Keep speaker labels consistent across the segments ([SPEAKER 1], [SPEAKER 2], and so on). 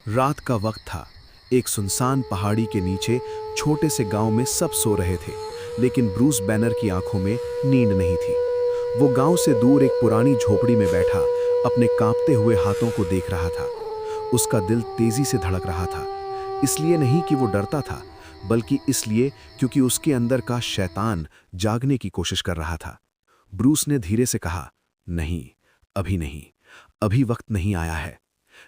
[SPEAKER 1] रात का वक्त था। एक सुनसान पहाड़ी के नीचे छोटे से गांव में सब सो रहे थे, लेकिन ब्रूस बैनर की आंखों में नींद नहीं थी। वो गांव से दूर एक पुरानी झोपड़ी में बैठा अपने कांपते हुए हाथों को देख रहा था। उसका दिल तेजी से धड़क रहा था, इसलिए नहीं कि वो डरता था, बल्कि इसलिए क्योंकि उसके अंदर का शैतान जागने की कोशिश कर रहा था। ब्रूस ने धीरे से कहा, नहीं, अभी नहीं, अभी वक्त नहीं आया है।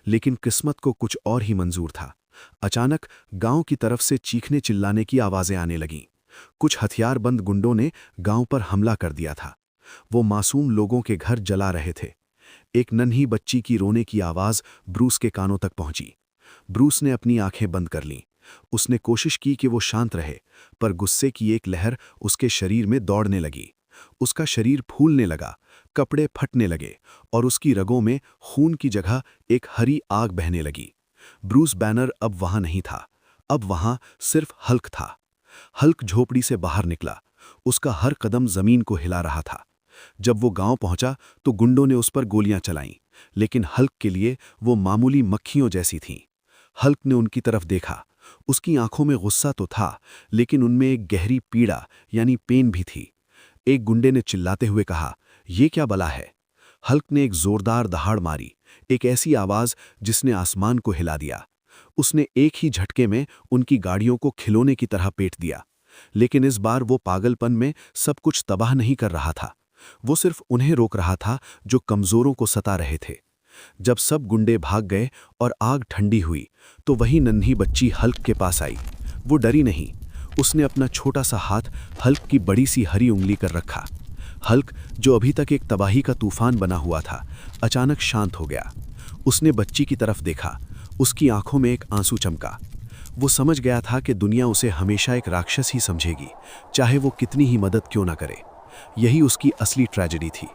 [SPEAKER 1] लेकिन किस्मत को कुछ और ही मंजूर था। अचानक गांव की तरफ से चीखने चिल्लाने की आवाजें आने लगीं। कुछ हथियारबंद गुंडों ने गांव पर हमला कर दिया था। वो मासूम लोगों के घर जला रहे थे। एक नन्ही बच्ची की रोने की आवाज ब्रूस के कानों तक पहुंची। ब्रूस ने अपनी आंखें बंद कर लीं। उसने कोशिश की कि वो शांत रहे, पर गुस्से की एक लहर उसके शरीर में दौड़ने लगी। उसका शरीर फूलने लगा, कपड़े फटने लगे और उसकी रगों में खून की जगह एक हरी आग बहने लगी। ब्रूस बैनर अब वहां नहीं था, अब वहां सिर्फ हल्क था। हल्क झोपड़ी से बाहर निकला। उसका हर कदम जमीन को हिला रहा था। जब वो गांव पहुंचा तो गुंडों ने उस पर गोलियां चलाईं, लेकिन हल्क के लिए वो मामूली मक्खियों जैसी थीं। हल्क ने उनकी तरफ देखा। उसकी आंखों में गुस्सा तो था, लेकिन उनमें एक गहरी पीड़ा यानी पेन भी थी। एक गुंडे ने चिल्लाते हुए कहा, ये क्या बला है? हल्क ने एक जोरदार दहाड़ मारी, एक ऐसी आवाज जिसने आसमान को हिला दिया। उसने एक ही झटके में उनकी गाड़ियों को खिलौने की तरह पेट दिया। लेकिन इस बार वो पागलपन में सब कुछ तबाह नहीं कर रहा था। वो सिर्फ उन्हें रोक रहा था जो कमजोरों को सता रहे थे। जब सब गुंडे भाग गए और आग ठंडी हुई, तो वही नन्ही बच्ची हल्क के पास आई। वो डरी नहीं। उसने अपना छोटा सा हाथ हल्क की बड़ी सी हरी उंगली कर रखा। हल्क, जो अभी तक एक तबाही का तूफान बना हुआ था, अचानक शांत हो गया। उसने बच्ची की तरफ देखा। उसकी आंखों में एक आंसू चमका। वो समझ गया था कि दुनिया उसे हमेशा एक राक्षस ही समझेगी, चाहे वो कितनी ही मदद क्यों ना करे। यही उसकी असली ट्रेजेडी थी।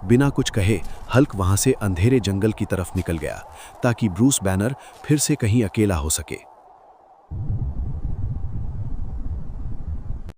[SPEAKER 1] बिना कुछ कहे हल्क वहां से अंधेरे जंगल की तरफ निकल गया, ताकि ब्रूस बैनर फिर से कहीं अकेला हो सके।